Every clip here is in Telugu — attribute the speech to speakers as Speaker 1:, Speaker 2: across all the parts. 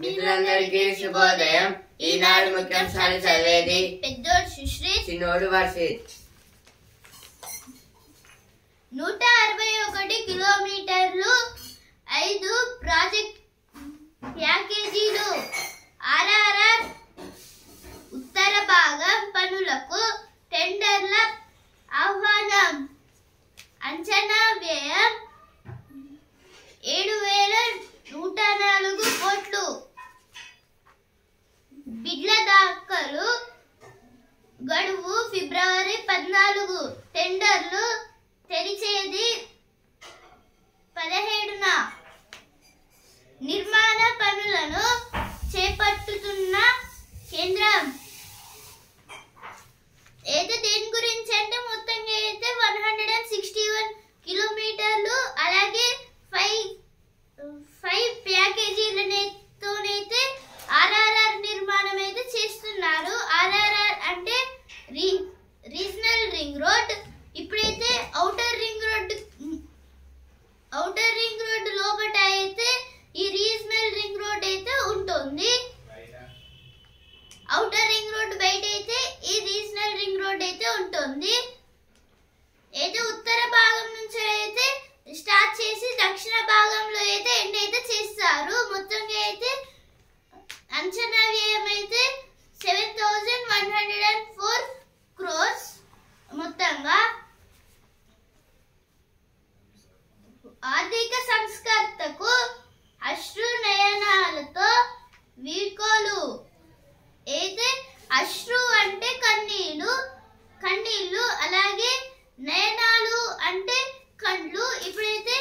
Speaker 1: మిత్రులందరికీ శుభోదయం. ఈనాడు ముఖ్యాంశాలు చదివేది
Speaker 2: పెద్దోడు సుశ్రీ,
Speaker 1: చిన్నోడు వర్షిత్.
Speaker 2: 161 కిలోమీటర్లు 5 ప్రాజెక్ట్ ప్యాకేజీలు. ఆర్ఆర్ఆర్ ఉత్తర భాగం పనులకు టెండర్ల ఆహ్వానం. అంచనా వ్యయం 7,104 కోట్లు. బిడ్ల దాఖలు గడువు ఫిబ్రవరి 14. టెండర్లు తెరిచేది 17న. నిర్మాణ పనులను చేపట్టుతున్న కేంద్రం. అయితే దేని గురించి అంటే మొత్తంగా అయితే 161 కిలోమీటర్లు అలాగే 5 ప్యాకేజీలతోనైతే ఆర్ఆర్ఆర్ నిర్మాణం అయితే చేస్తున్నారు. ఆర్ఆర్ఆర్ అంటే రీజనల్ రింగ్ రోడ్. ఇప్పుడైతే ఔటర్ రింగ్ రోడ్ లోపట అయితే ఈ రీజనల్ రింగ్ రోడ్ అయితే ఉంటుంది. ఔటర్ రింగ్ రోడ్ బయట అయితే ఈ రీజనల్ రింగ్ రోడ్ అయితే ఉంటుంది. అయితే ఉత్తర భాగం నుంచి అయితే స్టార్ట్ చేసి దక్షిణ భాగంలో అయితే ఎండ్ అయితే చేస్తారు. మొత్తంగా అయితే అంచనా వ్యయం అయితే 7,104 crores మొత్తంగా. ఆర్థిక సంస్కర్తకు అశ్రు నయనాలతో వీడ్కోలు. అయితే అశ్రు అంటే కన్నీళ్లు అలాగే నయనాలు అంటే కళ్ళు. ఇప్పుడైతే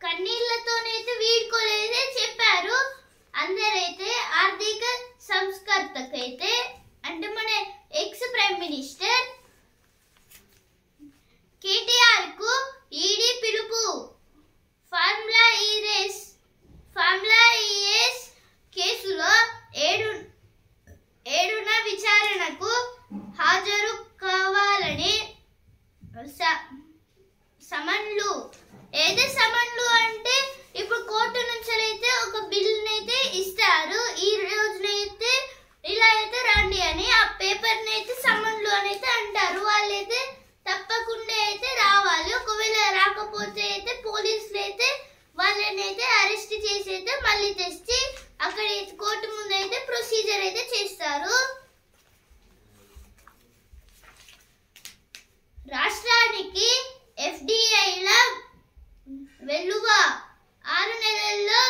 Speaker 2: కన్నీళ్లతోనైతే వీడ్కోలైతే చెప్పారు. అందరైతే ఆర్థిక సంస్కర్తకైతే అంటే మన ఎక్స్ ప్రైమ్ మినిస్టర్ కేటీఆర్ కు ఈడీ పిలుపు. ఫార్ములా ఈ రేస్ కేసులో 7న విచారణకు హాజరు కావాలని సమన్లు. ఏదే సమన్లు అంటే ఇప్పుడు కోర్టు నుంచి అయితే ఒక బిల్ అయితే ఇస్తారు. ఈ రోజునైతే ఇలా అయితే రండి అని ఆ పేపర్ అయితే సమన్లు అని అయితే అంటారు. వాళ్ళైతే తప్పకుండా అయితే రావాలి. ఒకవేళ రాకపోతే అయితే పోలీసులు అయితే వాళ్ళని అయితే అరెస్ట్ చేసి అయితే మళ్ళీ తెచ్చి అక్కడ కోర్టు ముందు అయితే ప్రొసీజర్ అయితే చేస్తారు. రాష్ట్రానికి ఎఫ్డిఐల వెలువ 6 నెలల్లో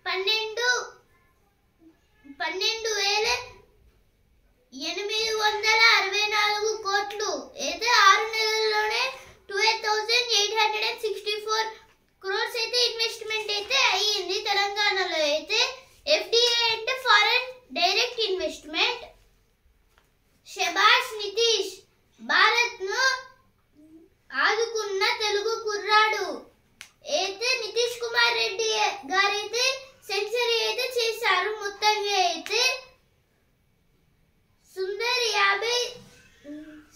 Speaker 2: 12,864 కోట్లు. అయితే 6 నెలల్లోనే 12,864 crores అయితే ఇన్వెస్ట్మెంట్ అయితే అయ్యింది తెలంగాణలో. అయితే ఎఫ్డిఐ అంటే ఫారెన్ డైరెక్ట్ ఇన్వెస్ట్మెంట్. శభాష్ నితీష్, భారత్ ను ఆదుకున్న తెలుగు కుర్రాడు. అయితే నితీష్ కుమార్ రెడ్డి గారైతే సెంచరీ అయితే చేశారు. మొత్తంగా అయితే సుందర్ 50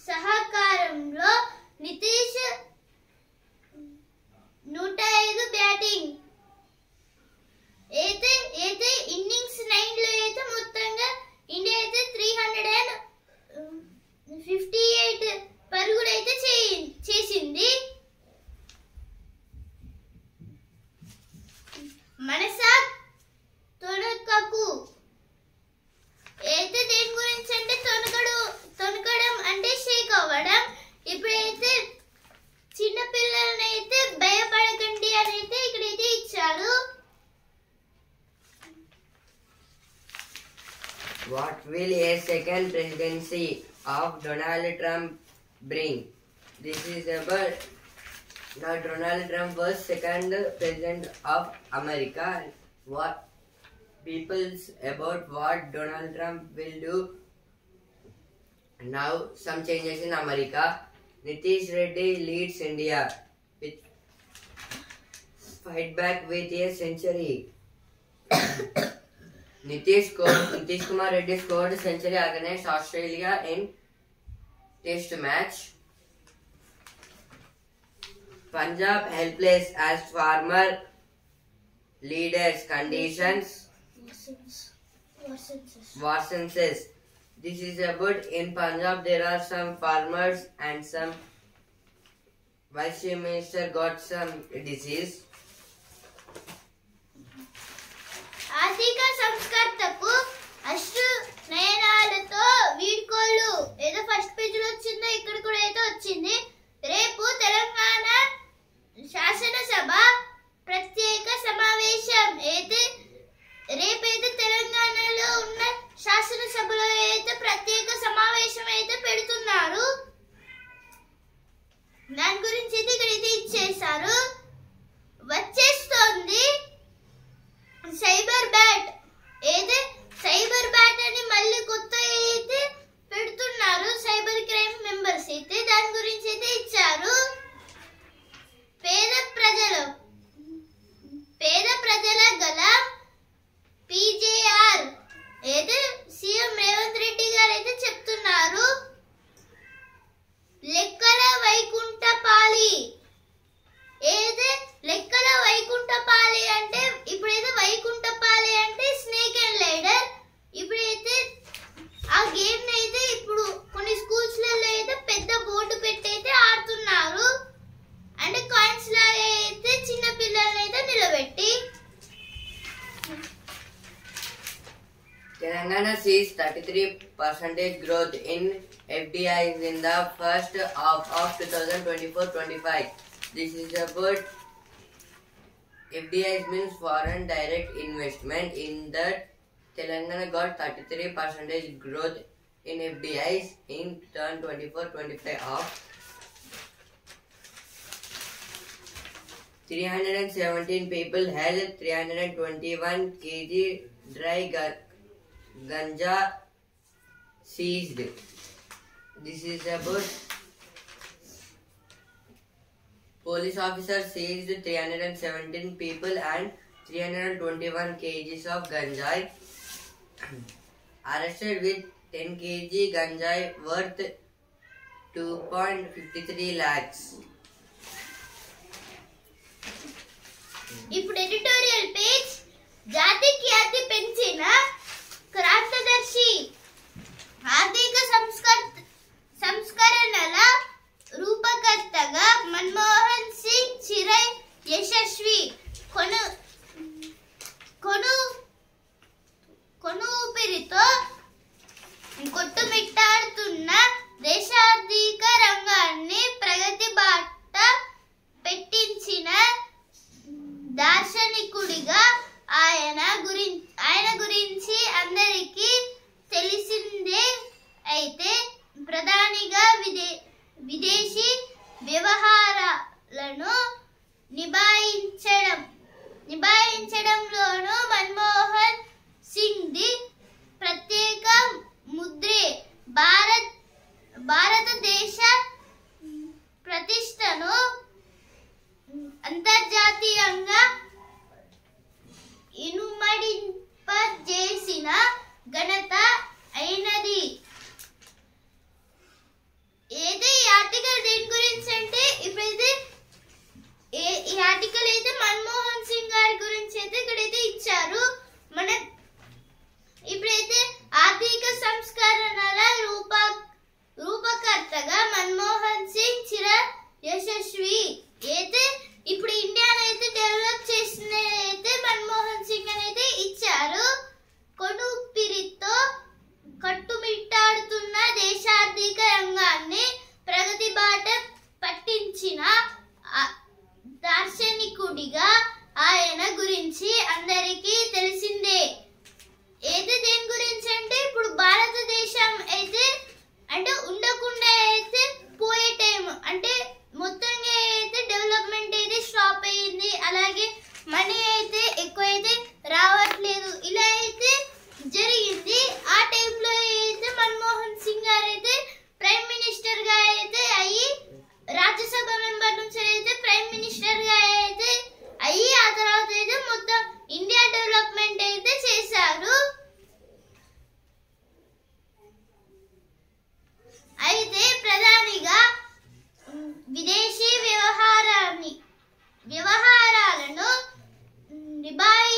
Speaker 2: సహకారంలో నితీష్ 105 బ్యాటింగ్. అయితే ఇన్నింగ్స్ 9లో అయితే మొత్తంగా ఇండియా అయితే 358 పరుగులు అయితే చేసింది. మనసా తొణకకు. అయితే దేని గురించి అంటే తొణకడం అంటే షేక్ అవ్వడం. ఇప్పుడైతే చిన్న పిల్లల్ని అయితే భయపడకండి అని అయితే ఇక్కడైతే ఇచ్చారు.
Speaker 1: What will a second presidency of Donald Trump bring? This is about now Donald Trump was second president of America. What people's about what Donald Trump will do? Now some changes in America. Nitish Reddy leads India with fight back with a century. Nitish Kumar Reddy scored a century against Australia in Test match. Punjab helpless as farmer leaders conditions worsenses. This is about in Punjab there are some farmers and some vice minister got some disease.
Speaker 2: ఆర్థిక సంస్కర్తకు అష్టు నయనాలతో వీడ్కోలు. ఏదో ఫస్ట్ పేజ్ లో వచ్చిందో ఇక్కడ కూడా ఏదో వచ్చింది. రేపు తెలంగాణ శాసనసభ ప్రత్యేక సమావేశం. రేపైతే తెలంగాణలో ఉన్న శాసనసభలో అయితే ప్రత్యేక సమావేశం అయితే పెడుతున్నారు. దాని గురించి అయితే ఇక్కడైతే ఇచ్చేసారు. వచ్చేస్తోంది సైబర్ బ్యాట్. సైబర్ బ్యాట్ అని మళ్ళీ కొత్త అయితే పెడుతున్నారు. సైబర్ క్రైమ్ మెంబర్స్ అయితే దాని గురించి అయితే ఇచ్చారు. పేద ప్రజల గల PJR అయితే సీఎం రేవంత్ రెడ్డి గారు అయితే చెప్తున్నారు. లెక్కల వైకుంఠపాలి. లెక్కల వైకుంఠపాలి అంటే ఇప్పుడైతే వైకుంఠపాలి అంటే స్నేక్ అండ్ లైడర్. ఇప్పుడైతే ఆ గేమ్ అయితే ఇప్పుడు కొన్ని స్కూల్స్ లలో అయితే పెద్ద బోర్డు పెట్టి అయితే ఆడుతున్నారు. అంటే కాయిన్స్ లాగా అయితే చిన్న పిల్లల్ని అయితే నిలబెట్టి.
Speaker 1: Telangana sees 33% growth in FDIs in the first half of 2024-25. This is about FDIs means foreign direct investment. In that, Telangana got 33% growth in FDIs in 2024-25 of 317 people held 321 kg dry ganja seized. This is about police officers seized 317 people and 321 kgs of ganjai. Arrested with 10 kg ganjai worth 2.53 lakhs.
Speaker 2: ఇప్పుడు ఎడిటోరియల్ పేజ్. జాతి ఖ్యాతి పెంచిన క్రాంతదర్శి ఆర్థిక సంస్కరణల రూపకర్తగా మన్మోహన్ సింగ్ చిరై యశస్వి కొను ఊపిరితో కొట్టుమిట్టాడుతున్న దేశార్థిక రంగాన్ని ప్రగతి బాట పెట్టించిన దార్శనికుడిగా ఆయన గురించి అందరికీ తెలిసిందే. అయితే ప్రధానిగా విదేశీ వ్యవహారాలను నిభాయించడంలోనూ మన్మోహన్ సింగ్ ది ప్రత్యేక ముద్రే భారతదేశ ప్రతిష్టను అంతర్జాతీయంగా ఇనుమడింపజేసిన ఘనత అయినది. ఈ ఆర్టికల్ దేని గురించి అంటే ఇప్పుడైతే ఈ ఆర్టికల్ అయితే మన్మోహన్ సింగ్ గారి గురించి అయితే ఇక్కడైతే ఇచ్చారు. మన ఇప్పుడైతే ఆర్థిక సంస్కరణల రూపకర్తగా మన్మోహన్ సింగ్ చిర యశస్వి అయితే ఇప్పుడు ఇండియాను అయితే డెవలప్ చేసి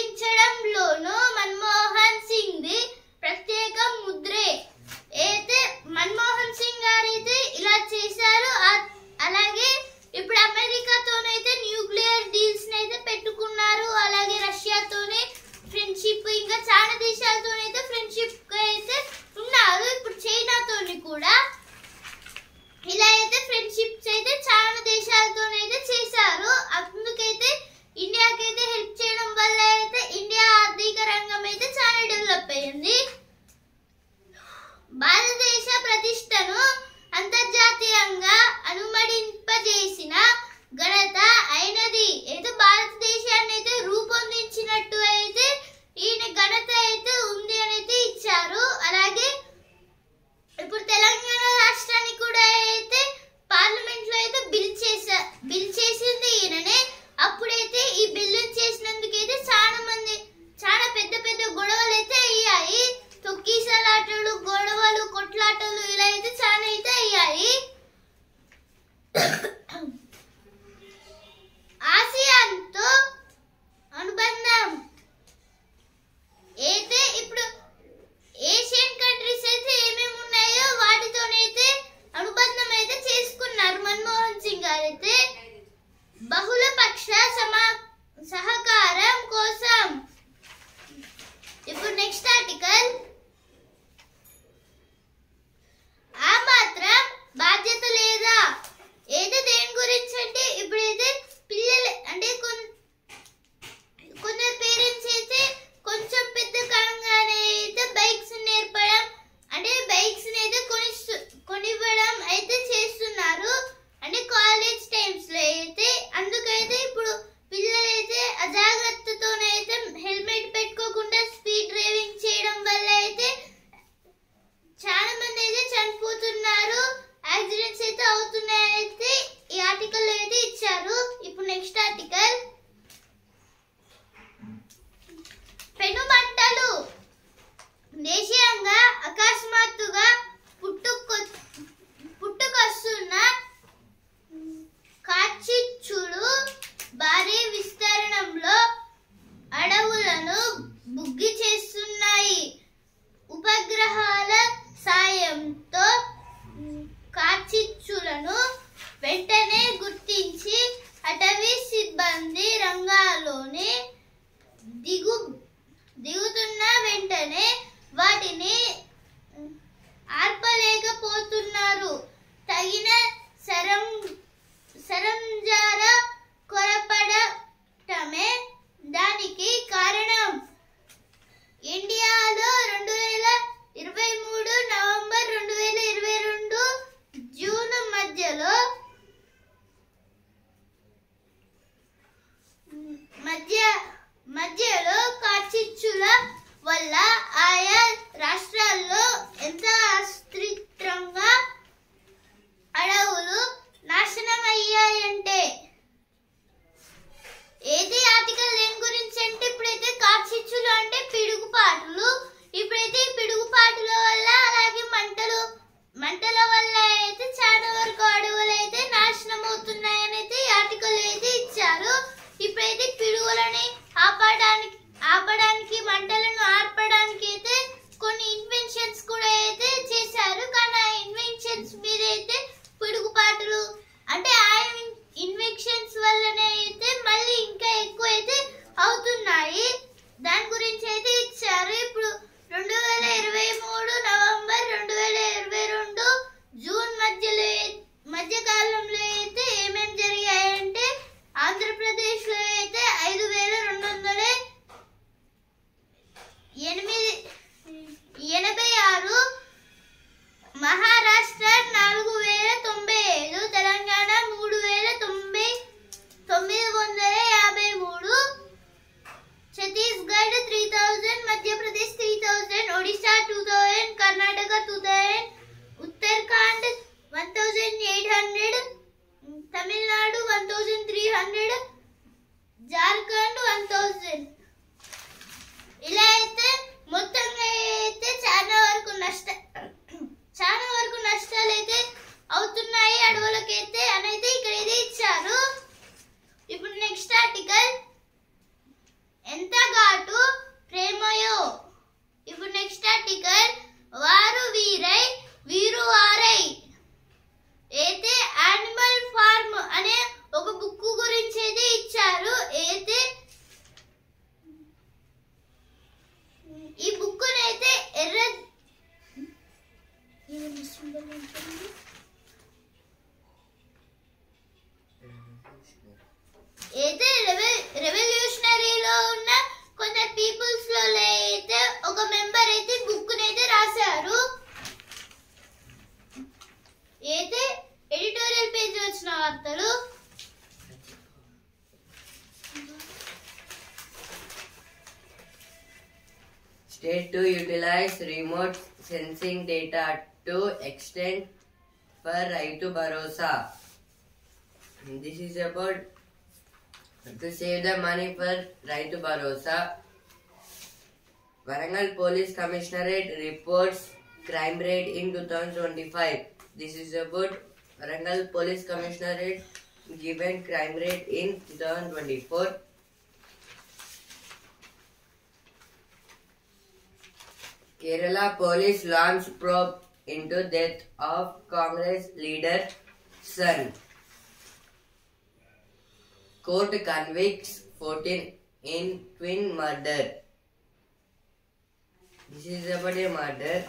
Speaker 2: స్థాపించడంలోనూ మన్మోహన్ సింగ్ ది ప్రత్యేక ముద్రే. అయితే మన్మోహన్ సింగ్ గారు అయితే ఇలా చేశారు. అలాగే ఇప్పుడు అమెరికాతోనైతే న్యూక్లియర్ డీల్స్ అయితే పెట్టుకున్నారు. అలాగే రష్యాతోనే ఫ్రెండ్షిప్, ఇంకా చాలా దేశాలతోనైతే ఫ్రెండ్షిప్ అయితే ఉన్నారు. ఇప్పుడు చైనాతోని కూడా ఇలా అయితే ఫ్రెండ్షిప్స్ అయితే చాలా దేశాలతోనైతే చేశారు. అందుకైతే ఇండియాకైతే హెల్ప్ చేయడం వల్ల అయితే ఇండియా ఆర్థిక రంగం అయితే చాలా డెవలప్ అయింది. భారతదేశ ప్రతిష్టను అంతర్జాతీయంగా అనుమతింపజేసిన ఘనత అయినది. అయితే భారతదేశాన్ని అయితే రూపొందించినట్టు అయితే ఈయన ఘనత అయితే ఉంది అని అయితే ఇచ్చారు. అలాగే ఇప్పుడు తెలంగాణ రాష్ట్రానికి కూడా అయితే పార్లమెంట్ లో అయితే బిల్ చేసింది ఈయననే. అప్పుడైతే ఈ బిల్లు చేసినందుకైతే చాలా పెద్ద పెద్ద గొడవలు అయితే అయ్యాయి. తొక్కిసలాటలు, గొడవలు, కొట్లాటలు ఇలా అయితే చాలా అయితే అయ్యాయి. ఆసియాన్తో అనుబంధం అయితే ఇప్పుడు ఏషియన్ కంట్రీస్ అయితే ఏమేమి ఉన్నాయో వాటితోనైతే అనుబంధం అయితే చేసుకున్నారు మన్మోహన్ సింగ్ గారు అయితే. బహుళపక్ష సహకారం కోసం ఇప్పుడు నెక్స్ట్ ఆర్టికల్, ఆ మాత్రం బాధ్యత లేదా. ఏదో దేని గురించి అంటే ఇప్పుడైతే పిల్లలు అంటే కొందరు పేరెంట్స్ అయితే కొంచెం పెద్ద కాలంగానే అయితే బైక్స్ నేర్పడం అంటే బైక్స్ అయితే కొనివ్వడం అయితే చేస్తున్నారు. అంటే కాలేజ్ టైమ్స్ లో అయితే అందుకైతే ఇప్పుడు పిల్లలైతే అజాగ్రత్తతోనైతే హెల్మెట్ పెట్టుకోకుండా స్పీడ్ డ్రైవింగ్ చేయడం వల్ల అయితే చాలా మంది అయితే చనిపోతున్నారు, యాక్సిడెంట్స్ అయితే అవుతున్నాయని అయితే ఈ ఆర్టికల్ అయితే ఇచ్చారు. ఇప్పుడు నెక్స్ట్ ఆర్టికల్, పెనుమంటలు. దేశీయంగా అకస్మాత్తుగా పుట్టుకొస్తున్న కార్చిచ్చులు భారీ విస్తరణలో అడవులను బుగ్గి చేస్తున్నాయి. ఉపగ్రహాల సాయంతో కార్చిచ్చులను వెంటనే గుర్తించి అటవీ సిబ్బంది రంగాల్లోని దిగుతున్న వెంటనే వాటిని ఆర్పలేకపోతున్నారు. తగిన సరంజార కొరపడటమే దానికి కారణం. ఇండియాలో 2023 నవంబర్ 2022 జూన్ మధ్యలో కార్చిచ్చుల వల్ల ఆయా రాష్ట్రాల్లో ఎంత అస్త్రిత్రంగా అడవులు నాశనం అయ్యాయంటే. ఏది ఆర్టికల్ దేని గురించి అంటే ఇప్పుడైతే కార్చిచ్చులు అంటే పిడుగుపాటులు. ఇప్పుడైతే ఈ పిడుగుపాటుల వల్ల అలాగే మంటల వల్ల అయితే చాలా వరకు అడవులు అయితే నాశనం అవుతున్నాయని అయితే ఈ ఆర్టికల్ అయితే ఇచ్చారు. ఇప్పుడైతే పిడుగులని ఆపడానికి మంటలను ఆర్పడానికి అయితే కొన్ని ఇన్వెన్షన్స్ కూడా అయితే చేశారు. కానీ ఆ ఇన్వెన్షన్స్ మీద అయితే పిడుగుపాటులు అంటే ఆ ఇన్వెన్షన్స్ వల్లనే అయితే మళ్ళీ ఇంకా ఎక్కువ అయితే అవుతున్నాయి. దాని గురించి అయితే ఇచ్చారు. ఇప్పుడు 2023 నవంబర్ 2022 జూన్ మధ్యకాలంలో అయితే ఏమేమి జరిగాయంటే ఆంధ్రప్రదేశ్ లో అయితే 5286, మహారాష్ట్ర 4095, తెలంగాణ 3953, ఛత్తీస్గఢ్ 3000, మధ్యప్రదేశ్ 3000, ఒడిశా 2000, కర్ణాటక 2000, ఉత్తరాఖండ్ 1800, తమిళనాడు 1300, జార్ఖండ్ 1000. ఇలా అయితే మొత్తంగా అయితే చాలా వరకు నష్టాలు అయితే అవుతున్నాయి అడవులకైతే అని అయితే ఇక్కడ అయితే ఇచ్చారు. ఇప్పుడు నెక్స్ట్ ఆర్టికల్, ఎంత ఘాటు
Speaker 1: State to utilize remote sensing data to extend for Raitu Bharosa. This is about to save the money for Raitu Bharosa. Warangal Police Commissionerate reports crime rate in 2025. This is about Warangal Police Commissionerate given crime rate in 2024. Kerala Police launched probe into death of Congress leader son. Court convicts 14 in twin murder. This is about a murder.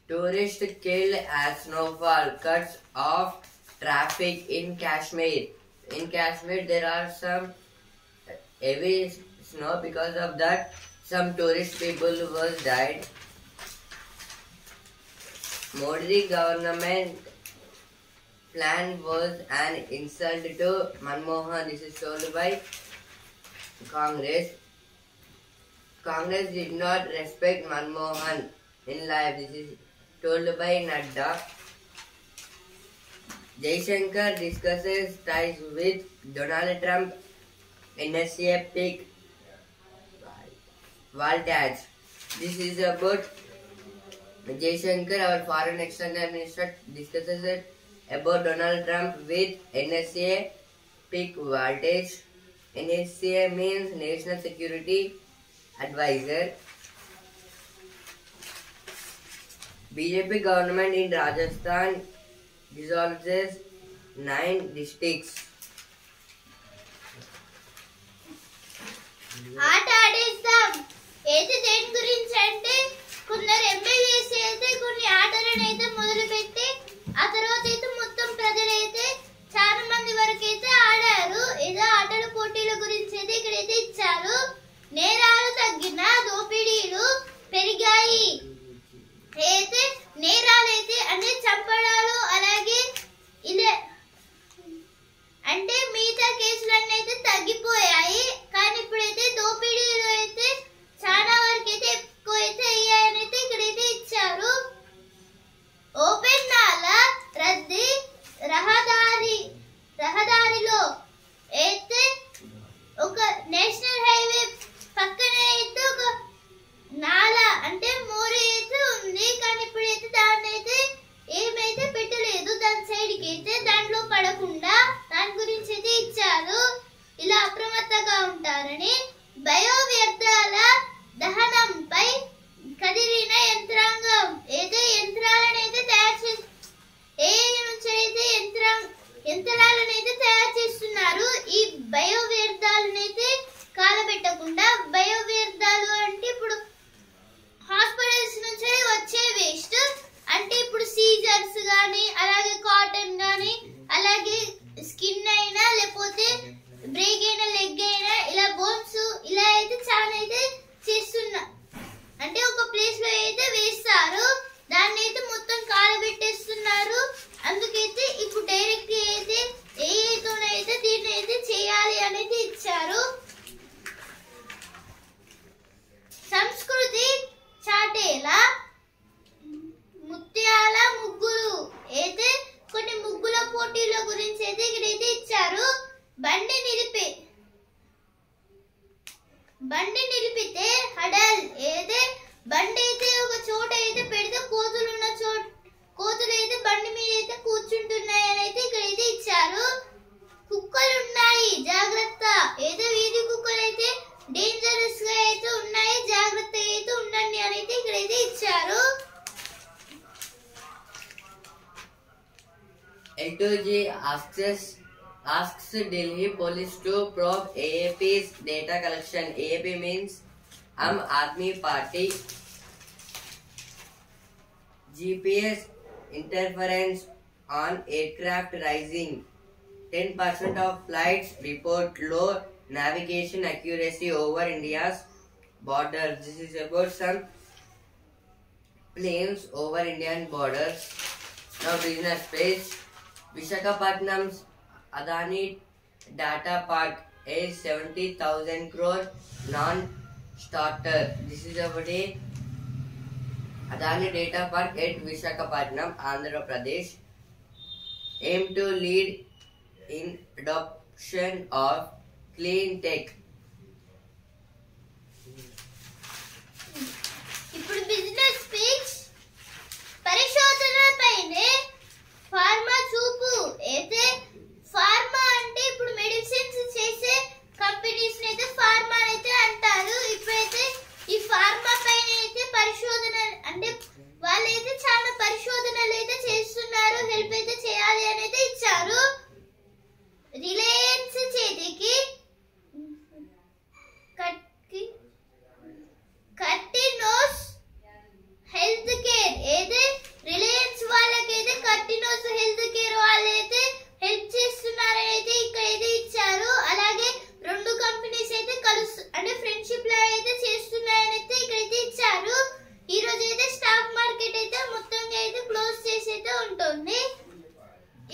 Speaker 1: Tourist killed as snowfall cuts off traffic in Kashmir. In Kashmir, there are some heavy snow. Because of that, some tourist people was died. Modi government plan was an insult to Manmohan. This is told by Congress. Congress did not respect Manmohan in life. This is told by Nadda. Jaishankar discusses ties with Donald Trump, NSA pick Valtage. This is about Jaishankar, our foreign external minister, discusses it about Donald Trump with NSA pick Valtage. NSA means National Security Advisor. BJP government in Rajasthan dissolves 9 districts.
Speaker 2: ఆట ఆడేస్తాం. అయితే దేని గురించి అంటే కొందరు ఎమ్మెల్యేస్ అయితే కొన్ని ఆటలను అయితే మొదలుపెట్టి ఆ తర్వాత అయితే మొత్తం ప్రజలైతే చాలా మంది వరకు అయితే ఆడారు. ఏదో ఆటల పోటీల గురించి అయితే ఇక్కడైతే ఇచ్చారు. నేరాలు తగ్గిన దోపిడీలు పెరిగాయి. అయితే నేరాలు అయితే అంటే చంపడాలు అలాగే ఇలా అంటే మిగతా కేసులన్నీ అయితే తగ్గిపోయాయి. కానీ ఇప్పుడైతే దోపిడీలు అయితే చాలా వరకు అయితే ఎక్కువ అయితే అయ్యాయని అయితే ఇక్కడైతే ఇచ్చారు. ఓపెన్ నాలా రద్దీ రహదారిలో అయితే ఒక నేషనల్ హైవే పక్కనే అయితే ఒక నాలా అంటే మోరీ అయితే ఉంది. కానీ ఇప్పుడైతే దాన్ని అయితే ఏమైతే పెట్టలేదు. దాని సైడ్కి అయితే దాంట్లో పడకుండా దాని గురించి అయితే ఇచ్చారు. ఇలా అప్రమత్తంగా ఉంటారని. బయో వ్యర్థాల దహనంపై కదిలిన యంత్రాంగం అయితే యంత్రాలను అయితే తయారు చేసి AI నుంచి అయితే యంత్రాలను అయితే తయారు చేస్తున్నారు. ఈ బయో వ్యర్థాలను అయితే కాలబెట్టకుండా బయో వ్యర్థాలు అంటే ఇప్పుడు హాస్పిటల్స్ నుంచి వచ్చే వేస్ట్ అంటే ఇప్పుడు సీజర్స్ గానీ అలాగే కాటన్ గానీ అలాగే స్కిన్ అయినా లేకపోతే బ్రేక్ అయిన లెగ్ అయినా ఇలా బోన్స్ ఇలా అయితే చాలా అయితే చేస్తున్నా అంటే ఒక ప్లేస్ లో అయితే వేస్తారు. దాన్ని అయితే మొత్తం కాలబెట్టేస్తున్నారు. అందుకైతే ఇప్పుడు డైరెక్ట్ అయితే ఏతోనైతే దీన్ని అయితే చేయాలి అనేది ఇచ్చారు. సంస్కృతి చాటేలా ముత్యాల ముగ్గులు అయితే కొన్ని ముగ్గుల పోటీల గురించి అయితే ఇక్కడైతే ఇచ్చారు. బండి నిలిపితే హడల్ అయితే బండి అయితే ఒక చోట అయితే పెడితే కోతులు అయితే బండి మీద అయితే కూర్చుంటున్నాయని అయితే ఇక్కడైతే ఇచ్చారు. కుక్కలు ఉన్నాయి జాగ్రత్త ఏదో వీధి కుక్కలు అయితే డేంజరస్ గా అయితే ఉన్నాయి జాగ్రత్తగా అయితే ఉండండి అని అయితే ఇక్కడైతే ఇచ్చారు.
Speaker 1: L2G asks Delhi police to probe AAP's data collection. AAP means Aam Aadmi Party. GPS interference on aircraft rising. 10% of flights report low navigation accuracy over India's borders. This is about some planes over Indian borders. Now business space. Visakhapatnam's Adani Data Park, a 70,000 crore non-starter. This is about a Adani Data Park at Visakhapatnam, Andhra Pradesh, aim to lead in adoption of clean tech.
Speaker 2: ఇప్పుడు బిజినెస్ స్పీచ్ పరిశోధనలపైనే ఫార్మా చూపు. అయితే ఫార్మా అంటే ఇప్పుడు మెడిసిన్స్ చేసే కంపెనీస్ అయితే ఫార్మా అయితే అంటారు. ఇప్పుడైతే ఈ ఫార్మా పైన అయితే పరిశోధన అంటే వాళ్ళైతే చాలా పరిశోధనలు అయితే చేస్తున్నారు. హెల్ప్ అయితే చేయాలి అని అయితే ఇచ్చారు. రిలయన్స్ చేతికి కట్టినోస్ హెల్త్ కేర్ అయితే రిలయన్స్ వాళ్ళకైతే కట్టినోస్ హెల్త్ కేర్ వాళ్ళైతే హెల్ప్ చేస్తున్నారని అయితే ఇక్కడైతే ఇచ్చారు. అలాగే రెండు కంపెనీస్ అయితే అంటే ఫ్రెండ్షిప్ లో అయితే చేస్తున్నారని అయితే ఇక్కడైతే ఇచ్చారు. ఈ రోజు అయితే స్టాక్ మార్కెట్ అయితే మొత్తంగా అయితే క్లోజ్ చేసి అయితే ఉంటుంది.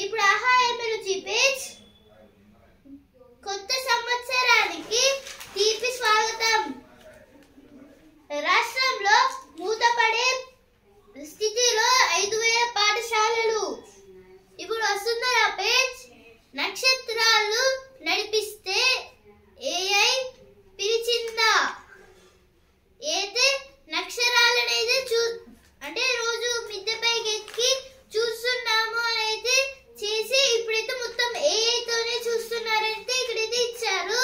Speaker 2: ఇప్పుడు ఆహా ఏమి రుచి పేజ్ కొత్త సంవత్సరానికి తీపి స్వాగతం. రాష్ట్రంలో మూతపడే స్థితిలో 5,000 పాఠశాలలు. ఇప్పుడు వస్తున్న పేజ్ నక్షత్రాలు నడిపిస్తే ఏఐ పిలిచిందా. అయితే నక్షరాలనైతే అంటే రోజు మిద్దెపైకి ఎక్కి చూస్తున్నాము అని అయితే చేసి ఇప్పుడైతే మొత్తం ఏఐ తోనే చూస్తున్నారంటే ఇక్కడైతే ఇచ్చారు.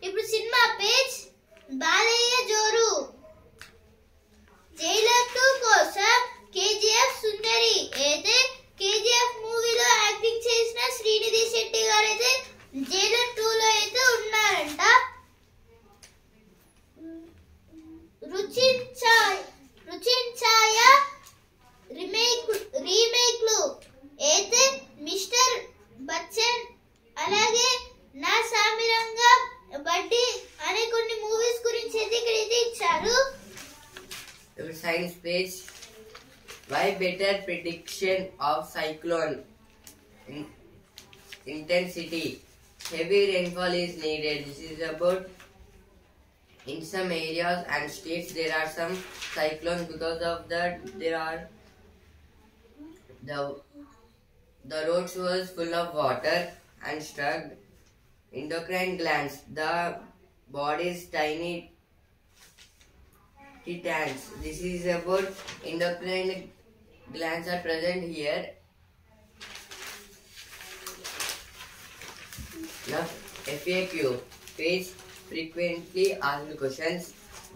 Speaker 2: ఇప్పుడు సినిమా పేజ్ బాలయ్య జోరు. జైలర్ 2 కోసం కేజీఎఫ్ సుందరి. అయితే కేజీఎఫ్ మూవీలో యాక్టింగ్ చేసిన శ్రీనిధి శెట్టి గారు అయితే జైలర్ 2 లో అయితే ఉన్నారంట. రుచించాయ రీమేక్లు అయితే మిస్టర్ బచ్చన్ అలాగే నా సామిరంగా బడ్డీ అనే కొన్ని మూవీస్ గురించి అయితే ఇక్కడైతే ఇచ్చారు.
Speaker 1: Science page. Why better prediction of cyclone intensity? Heavy rainfall is needed. This is about in some areas and states there are some cyclones. Because of that there are the roads was full of water and stuck. Endocrine glands, the body's tiny titans. This is about endocrine glands are present here. Now FAQ page frequently asked questions.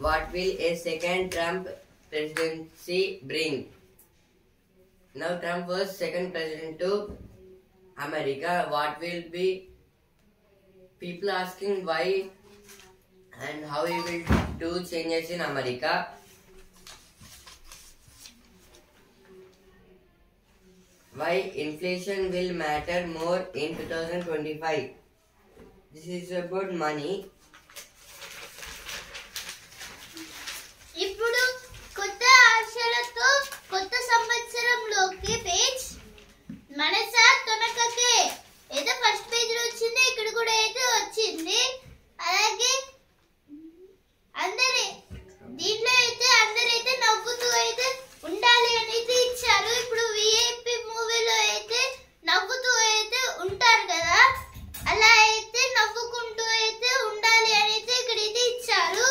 Speaker 1: What will a second Trump presidency bring? Now Trump was second president to America. What will be people asking why and how he will do changes in America. Why inflation will matter more in 2025. This is about money.
Speaker 2: ఇప్పుడు కొత్త ఆశలతో కొత్త సంవత్సరంలోకి పేజ్ మనసా తొనకకే ఏదో ఫస్ట్ పేజ్ లో వచ్చింది. ఇక్కడ కూడా అయితే వచ్చింది. అలాగే దీంట్లో అయితే అందరైతే నవ్వుతూ అయితే ఉండాలి అని అయితే ఇచ్చారు. ఇప్పుడు విఐపి మూవీలో అయితే నవ్వుతూ అయితే ఉంటారు కదా, అలా అయితే నవ్వుకుంటూ అయితే ఉండాలి అని అయితే ఇక్కడైతే ఇచ్చారు.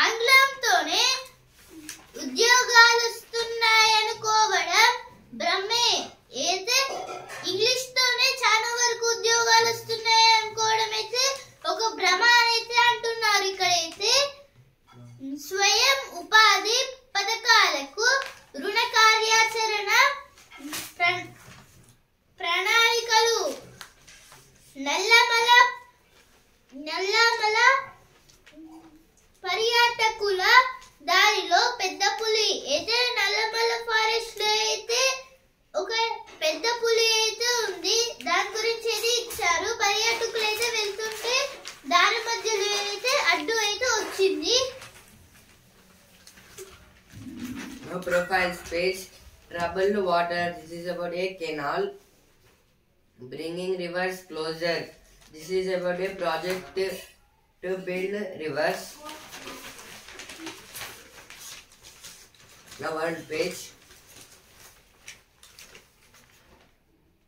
Speaker 2: ఆంగ్లంతోనే ఉద్యోగాలు వస్తున్నాయనుకోవడం భ్రమే. అయితే ఇంగ్లీష్ తోనే చాలా వరకు ఉద్యోగాలు వస్తున్నాయి అనుకోవడం అయితే ఒక భ్రమ అయితే అంటున్నారు. ఇక్కడైతే స్వయం ఉపాధి పథకాలకు రుణ కార్యాచరణ ప్రణాళికలు. నల్లమల పర్యాటకుల దారిలో పెద్ద పులి. అయితే నల్లమల ఫారెస్ట్ లో అయితే ఒక పెద్ద పులి అయితే ఉంది. దాని గురించి అయితే ఇచ్చారు. పర్యాటకులు అయితే వెళ్తుంటే దాని మధ్యలో అయితే అడ్డు అయితే వచ్చింది.
Speaker 1: No profile space. troubled water. This is about a canal. Bringing rivers closer. This is about a project to build rivers. Now one page.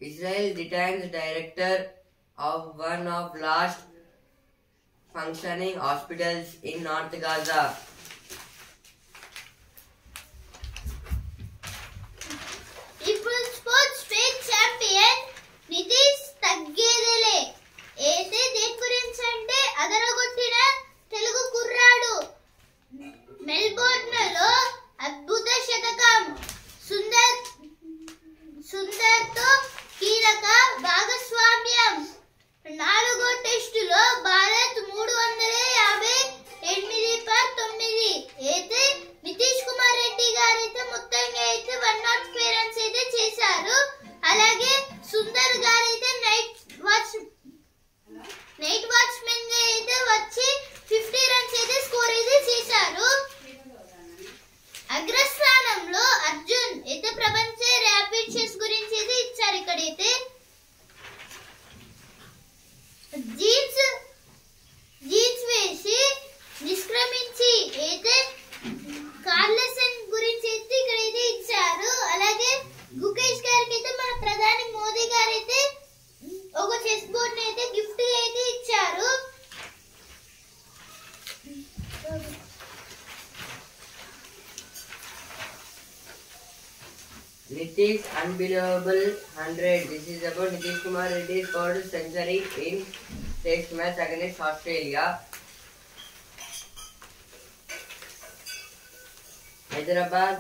Speaker 1: Israel detains director of one of last functioning hospitals in North Gaza.
Speaker 2: ఇప్పుడు స్పోర్ట్స్ స్టేట్ ఛాంపియన్ నితీష్ తగ్గేదేలే. అయితే దేని గురించి అంటే అదరగొట్టిన తెలుగు కుర్రాడు. మెల్బోర్న్ లో అద్భుత శతకం. సుందర్ తో కీలక భాగస్వామ్యం. 4వ టెస్టులో భారత్ 358/9. అయితే నితీష్ కుమార్ రెడ్డి గారు అయితే మొత్తంగా అయితే 104 రన్స్ అయితే చేశారు. అలాగే సుందర్ గారు అయితే నైట్ వాచ్మెన్ గా అయితే వచ్చి 50 రన్స్ అయితే స్కోర్ అయితే చేశారు. అగ్రస్థానంలో అర్జున్ అయితే ప్రపంచ ర్యాపిడ్ చెస్ గురించి అయితే ఇచ్చారు. ఇక్కడైతే జీన్స్ వేసి నిష్క్రమించి అయితే కార్లసన్ గురించి అయితే ఇక్కడైతే ఇచ్చారు. అలాగే గుకేష్ గారికి అయితే మన ప్రధాని మోదీ గారు అయితే ఒక చెస్ బోర్డ్ అయితే గిఫ్ట్ అయితే ఇచ్చారు.
Speaker 1: Nitish unbelievable 100. This is about Nitish Kumar Reddy scored century in Test match against Australia. Hyderabad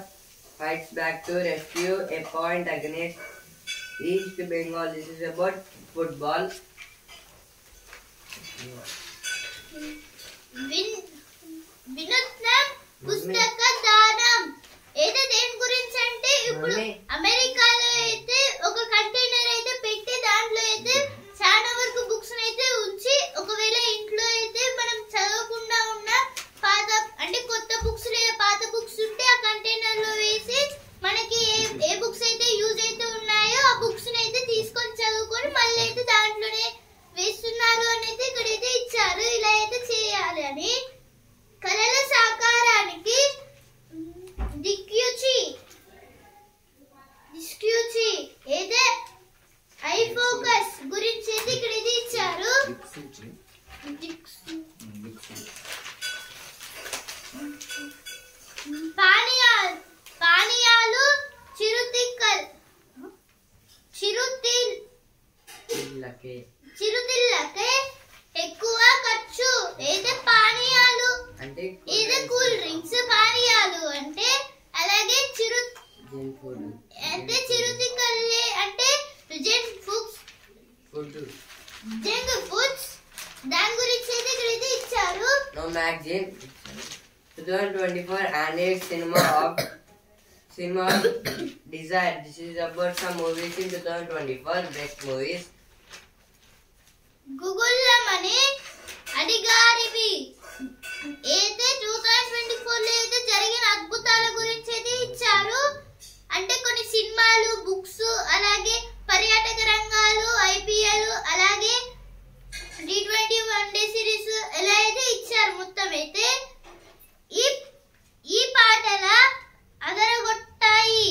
Speaker 1: fights back to rescue a point against East Bengal. This is about football.
Speaker 2: వినూత్న పుస్తక దానం. ఏదో దేని గురించి అంటే ఇప్పుడు అమెరికాలో అయితే ఒక కంటైనర్ అయితే పెట్టి దాంట్లో అయితే చాలా వరకు బుక్స్ అయితే ఉంచి ఒకవేళ ఇంట్లో అయితే మనం చదవకుండా ఉన్న పాత అంటే కొత్త బుక్స్ లేదా పాత బుక్స్ ఉంటే ఆ కంటైనర్ లో వేసి మనకి ఏ బుక్స్ అయితే యూజ్ అయితే ఉన్నాయో ఆ బుక్స్ అయితే తీసుకొని చదువుకొని మళ్ళీ అయితే దాంట్లోనే వేస్తున్నారు అని అయితే ఇక్కడైతే ఇచ్చారు. ఇలా అయితే చేయాలి అని. కళల సాకారానికి దిక్యూచి అయితే ఐ ఫోకస్ గురించి అయితే ఇక్కడ ఇది ఇచ్చారు. పానీయాలు చిరుతిళ్ళకే ఎక్కువ ఖర్చు. అయితే పానీయాలు అంటే ఇది కూల్ డ్రింక్స్, పానీయాలు అంటే అలాగే అంటే చిరుతిళ్ళే అంటే జంక్ ఫుడ్స్ దాని గురించి అయితే ఇక్కడ అయితే ఇచ్చారు.
Speaker 1: No magazine 2024 annual cinema desire. This is about some movies in 2024 best movies.
Speaker 2: గుగుల్లమని అడిగారివి. అయితే 2024 లో అయితే జరిగిన అద్భుతాల గురించి అయితే ఇచ్చారు. అంటే కొన్ని సినిమాలు, బుక్స్, అలాగే పర్యాటక రంగాలు, ఐపీఎల్, అలాగే T20 వన్డే సిరీస్ ఎలా అయితే ఇచ్చారు. మొత్తం అయితే ఈ పాటల అదరగొట్టాయి.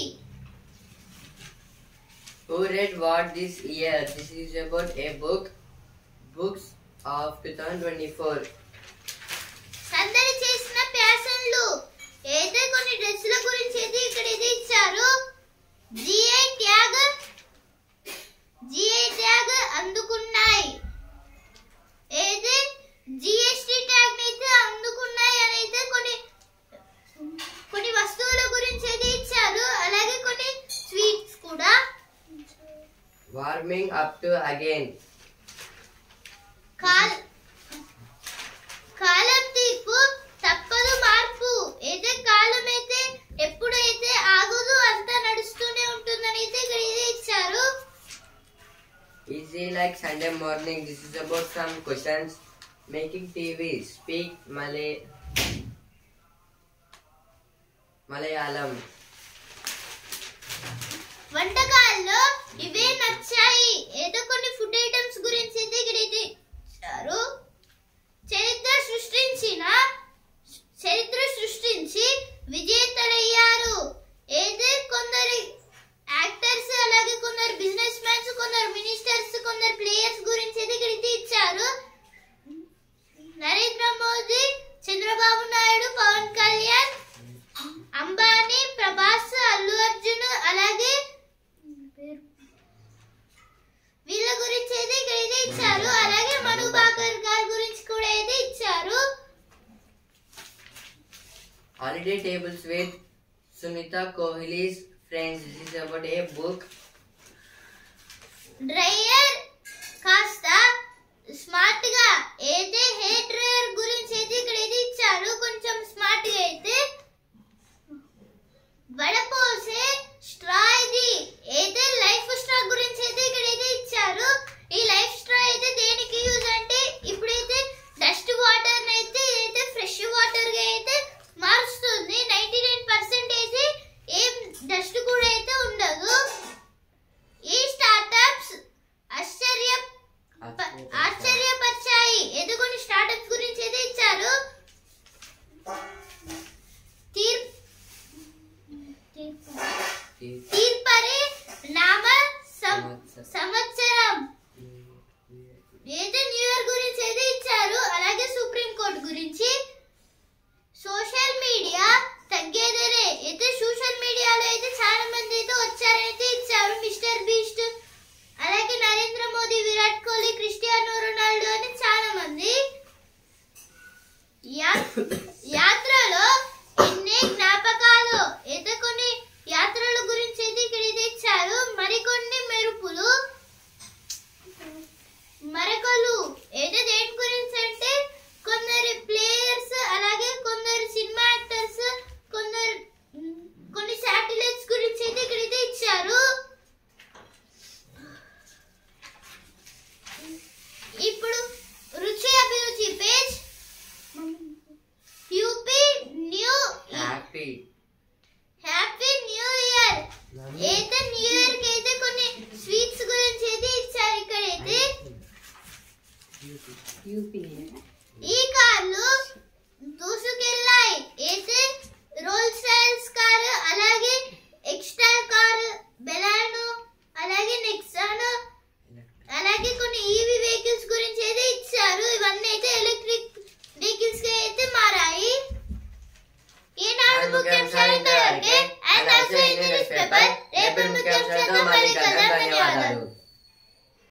Speaker 1: Who read what this year? This is about a books of 2024.
Speaker 2: సందడి చేసిన ఫ్యాషన్లు. అయితే కొన్ని డ్రెస్సుల గురించి అయితే ఇక్కడ ఇది ఇచ్చారు. జిఐ ట్యాగ్ అందుకున్నాయి. అయితే జిఎస్టి ట్యాగ్ అయితే అందుకున్నాయి అని అయితే కొన్ని వస్తువుల గురించి అయితే ఇచ్చారు. అలాగే కొన్ని స్వీట్స్ కూడా.
Speaker 1: Warming up to again.
Speaker 2: కాలం తీర్పు తప్పదు మార్పు. అయితే కాలం అయితే ఎప్పుడైతే ఆగదు అంతా నడుస్తూనే ఉంటుందని అయితే ఇక్కడ ఇది ఇచ్చారు.
Speaker 1: Easy like Sunday morning. This is about some questions. Making TV speak Malayalam.
Speaker 2: వంటకాల్లో ఇవే నచ్చాయి. ఏదో కొన్ని ఫుడ్ ఐటమ్స్ గురించి అయితే ఇక్కడైతే ఇచ్చారు. చరిత్ర సృష్టించి విజేతలయ్యారు. ఏదే కొందరు యాక్టర్స్, అలాగే కొందరు బిజినెస్ మ్యాన్స్, కొందరు మినిస్టర్స్, కొందరు ప్లేయర్స్ గురించి అయితే ఇక్కడైతే ఇచ్చారు. నరేంద్ర మోదీ, చంద్రబాబు నాయుడు, పవన్ కళ్యాణ్, అంబానీ, ప్రభాస్, అల్లు అర్జున్, అలాగే వీళ్ళ గురించి అయితే ఇక్కడైతే ఇచ్చారు. అలాగే మను బాకర్ గారి గురించి కూడా అయితే ఇచ్చారు.
Speaker 1: Holiday tables with Sunita Kohli's friends. This is about a book.
Speaker 2: Dryer కాస్త స్మార్ట్ గా అయితే హెయిర్ డ్రైయర్ గురించి అయితే ఇక్కడైతే ఇచ్చారు. కొంచెం స్మార్ట్ గా అయితే వడపోసే స్ట్రా ఇది అయితే లైఫ్ స్ట్రా గురించి అయితే ఇక్కడైతే ఇచ్చారు. ఈ లైఫ్ స్ట్రా అయితే దేనికి యూజ్ అంటే ఇప్పుడైతే డస్ట్ వాటర్ అయితే ఫ్రెష్ వాటర్ గా అయితే మారుస్తుంది. 99% అయితే ఏం డస్ట్ కూడా అయితే ఉండదు. ఈ స్టార్టప్స్ ఆశ్చర్యపరిచాయి. ఏదో కొన్ని స్టార్టప్స్ గురించి అయితే ఇచ్చారు. తీర్పరి నామ సంవత్సరం ఏదో న్యూ ఇయర్ గురించి అయితే ఇచ్చారు. అలాగే సుప్రీం కోర్ట్ గురించి. సోషల్ మీడియా తగ్గేదరే అయితే సోషల్ మీడియాలో అయితే చాలా మంది అయితే వచ్చారైతే ఇచ్చారు. మిస్టర్ బీస్ట్, అలాగే నరేంద్ర మోదీ, విరాట్ కోహ్లీ, క్రిస్టియానో రొనాల్డో అని చాలా మంది. యాత్రలో ఎన్ని జ్ఞాపకాలు అయితే కొన్ని యాత్రల గురించి అయితే ఇక్కడ ఇచ్చారు. మరికొన్ని మరకలు అయితే దేని గురించి అంటే కొందరు ప్లేయర్స్, అలాగే కొందరు సినిమా యాక్టర్స్, కొన్ని శాటిలైట్స్ గురించి అయితే ఇక్కడైతే ఇచ్చారు. ఇప్పుడు రుచి అభిరుచి page. UP new happy new year. అయితే న్యూ ఇయర్ కి అయితే కొన్ని స్వీట్స్ గురించి అయితే ఇచ్చారు. ఇక్కడైతే
Speaker 1: యూపీ